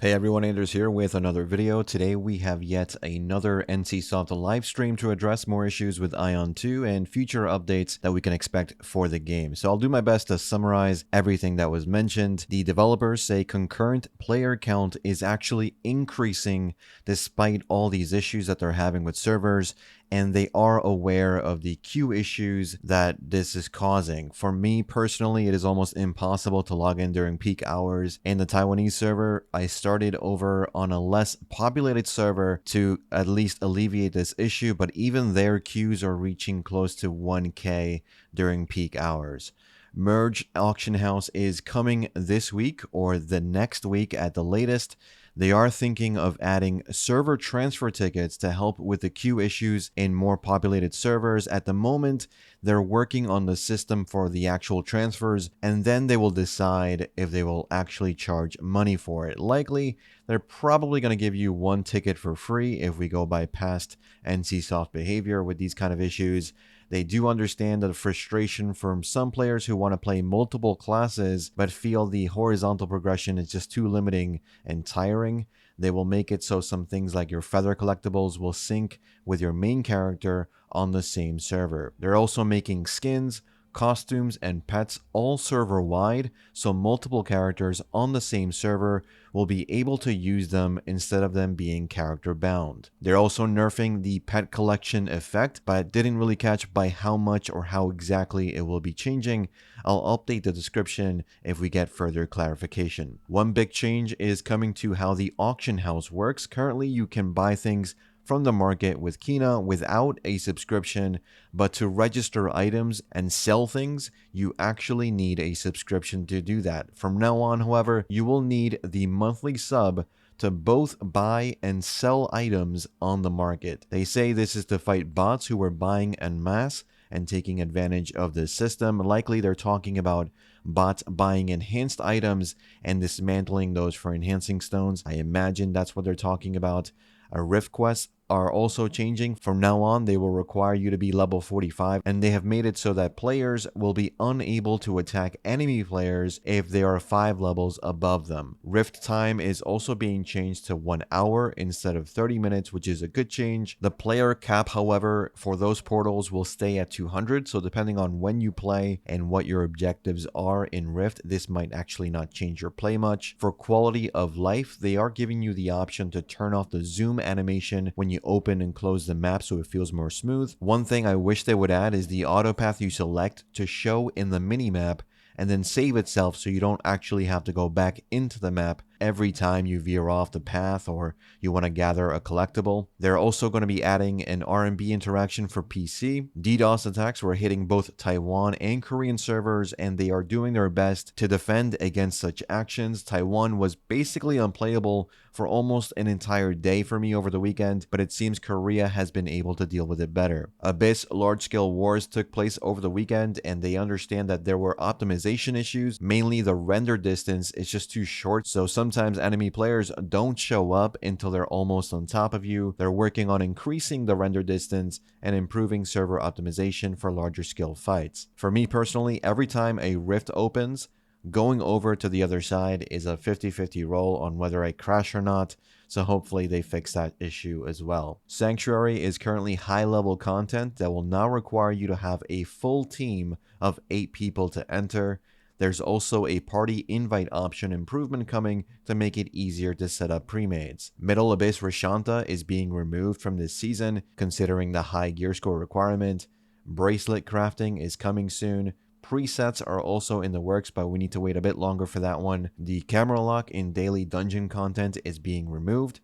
Hey everyone, Anders here with another video. Today we have yet another NCSoft live stream to address more issues with AION 2 and future updates that we can expect for the game. So I'll do my best to summarize everything that was mentioned. The developers say concurrent player count is actually increasing despite all these issues that they're having with servers, and they are aware of the queue issues that this is causing. For me personally, it is almost impossible to log in during peak hours. In the Taiwanese server, I started over on a less populated server to at least alleviate this issue, but even their queues are reaching close to 1K during peak hours. Merge Auction House is coming this week or the next week at the latest. They are thinking of adding server transfer tickets to help with the queue issues in more populated servers. At the moment, they're working on the system for the actual transfers, and then they will decide if they will actually charge money for it. Likely, they're probably going to give you one ticket for free if we go by past NCSoft behavior with these kind of issues. They do understand the frustration from some players who want to play multiple classes but feel the horizontal progression is just too limiting and tiring. They will make it so some things like your feather collectibles will sync with your main character on the same server. They're also making skins, costumes, and pets all server-wide, so multiple characters on the same server will be able to use them instead of them being character-bound. They're also nerfing the pet collection effect, but didn't really catch by how much or how exactly it will be changing. I'll update the description if we get further clarification. One big change is coming to how the auction house works. Currently, you can buy things from the market with Kina without a subscription, but to register items and sell things, you actually need a subscription to do that. From now on, however, you will need the monthly sub to both buy and sell items on the market. They say this is to fight bots who are buying en masse and taking advantage of this system. Likely they're talking about bots buying enhanced items and dismantling those for enhancing stones. I imagine that's what they're talking about. Rift quests are also changing. From now on, they will require you to be level 45, and they have made it so that players will be unable to attack enemy players if they are 5 levels above them. Rift time is also being changed to 1 hour instead of 30 minutes, which is a good change. The player cap, however, for those portals will stay at 200, so depending on when you play and what your objectives are in Rift, this might actually not change your play much. For quality of life, they are giving you the option to turn off the zoom animation when you open and close the map so it feels more smooth. One thing I wish they would add is the auto path you select to show in the minimap and then save itself so you don't actually have to go back into the map every time you veer off the path or you want to gather a collectible. They're also going to be adding an RMB interaction for PC. DDoS attacks were hitting both Taiwan and Korean servers, and they are doing their best to defend against such actions. Taiwan was basically unplayable for almost an entire day for me over the weekend, but it seems Korea has been able to deal with it better. Abyss large-scale wars took place over the weekend, and they understand that there were optimization issues. Mainly the render distance is just too short, so sometimes enemy players don't show up until they're almost on top of you. They're working on increasing the render distance and improving server optimization for larger scale fights. For me personally, every time a rift opens, going over to the other side is a 50-50 roll on whether I crash or not, so hopefully they fix that issue as well. Sanctuary is currently high-level content that will now require you to have a full team of 8 people to enter. There's also a party invite option improvement coming to make it easier to set up premades. Middle Abyss Rashanta is being removed from this season, considering the high gear score requirement. Bracelet Crafting is coming soon. Presets are also in the works, but we need to wait a bit longer for that one. The camera lock in daily dungeon content is being removed.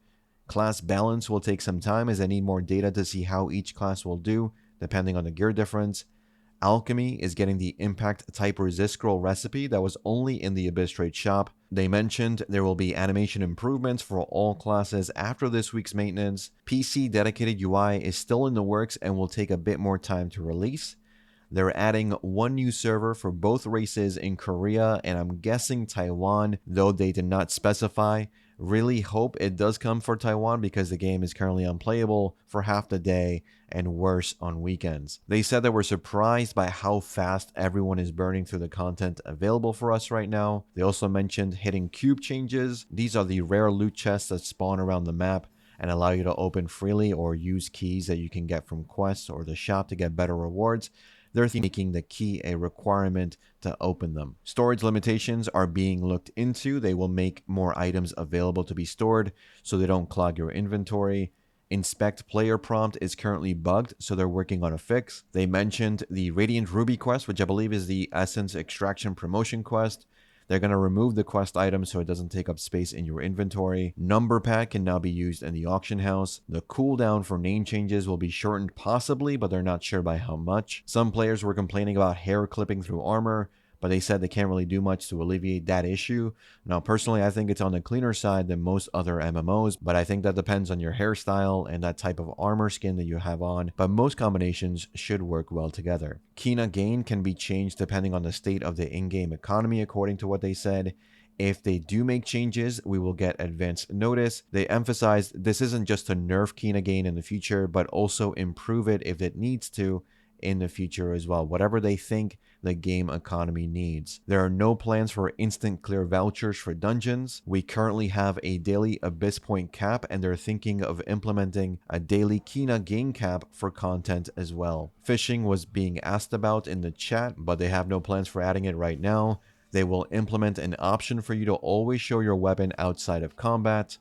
Class balance will take some time as I need more data to see how each class will do, depending on the gear difference. Alchemy is getting the impact type resist scroll recipe that was only in the Abyss Trade shop. They mentioned there will be animation improvements for all classes after this week's maintenance. PC dedicated UI is still in the works and will take a bit more time to release. They're adding one new server for both races in Korea and I'm guessing Taiwan, though they did not specify. Really hope it does come for Taiwan because the game is currently unplayable for half the day and worse on weekends. They said they were surprised by how fast everyone is burning through the content available for us right now. They also mentioned hitting cube changes. These are the rare loot chests that spawn around the map and allow you to open freely or use keys that you can get from quests or the shop to get better rewards. They're making the key a requirement to open them. Storage limitations are being looked into. They will make more items available to be stored so they don't clog your inventory. Inspect player prompt is currently bugged, so they're working on a fix. They mentioned the Radiant Ruby quest, which I believe is the Essence Extraction Promotion quest. They're going to remove the quest item so it doesn't take up space in your inventory. Number pack can now be used in the auction house. The cooldown for name changes will be shortened possibly, but they're not sure by how much. Some players were complaining about hair clipping through armor, but they said they can't really do much to alleviate that issue. Now, personally, I think it's on the cleaner side than most other MMOs, but I think that depends on your hairstyle and that type of armor skin that you have on, but most combinations should work well together. Kina gain can be changed depending on the state of the in-game economy, according to what they said. If they do make changes, we will get advance notice. They emphasized this isn't just to nerf Kina gain in the future, but also improve it if it needs to in the future as well, whatever they think the game economy needs. There are no plans for instant clear vouchers for dungeons. We currently have a daily abyss point cap, and they're thinking of implementing a daily Kina gain cap for content as well. Fishing was being asked about in the chat, but they have no plans for adding it right now. They will implement an option for you to always show your weapon outside of combat.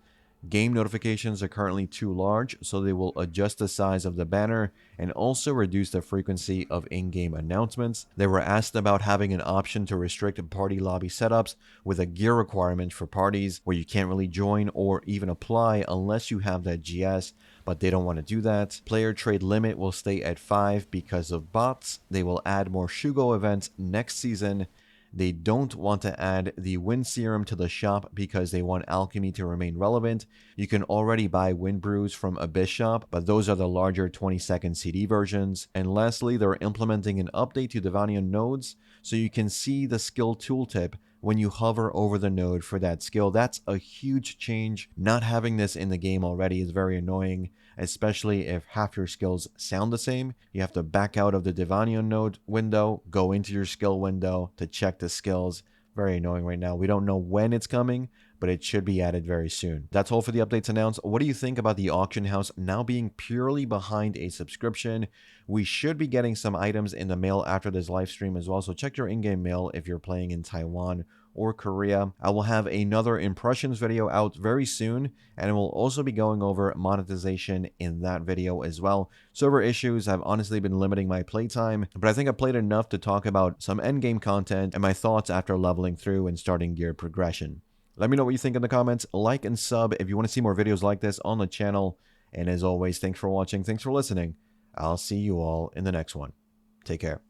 Game notifications are currently too large, so they will adjust the size of the banner and also reduce the frequency of in-game announcements. They were asked about having an option to restrict party lobby setups with a gear requirement for parties where you can't really join or even apply unless you have that GS, but they don't want to do that. Player trade limit will stay at 5 because of bots. They will add more Shugo events next season. They don't want to add the Wind Serum to the shop because they want Alchemy to remain relevant. You can already buy Wind Brews from Abyss Shop, but those are the larger 20-second CD versions. And lastly, they're implementing an update to Daevanion nodes so you can see the skill tooltip when you hover over the node for that skill. That's a huge change. Not having this in the game already is very annoying, especially if half your skills sound the same. You have to back out of the Daevanion node window, go into your skill window to check the skills. Very annoying right now. We don't know when it's coming, but it should be added very soon. That's all for the updates announced. What do you think about the auction house now being purely behind a subscription? We should be getting some items in the mail after this live stream as well, so check your in-game mail if you're playing in Taiwan or Korea. I will have another impressions video out very soon, and I will also be going over monetization in that video as well. Server issues have honestly been limiting my playtime, but I think I played enough to talk about some endgame content and my thoughts after leveling through and starting gear progression. Let me know what you think in the comments. Like and sub if you want to see more videos like this on the channel. And as always, thanks for watching. Thanks for listening. I'll see you all in the next one. Take care.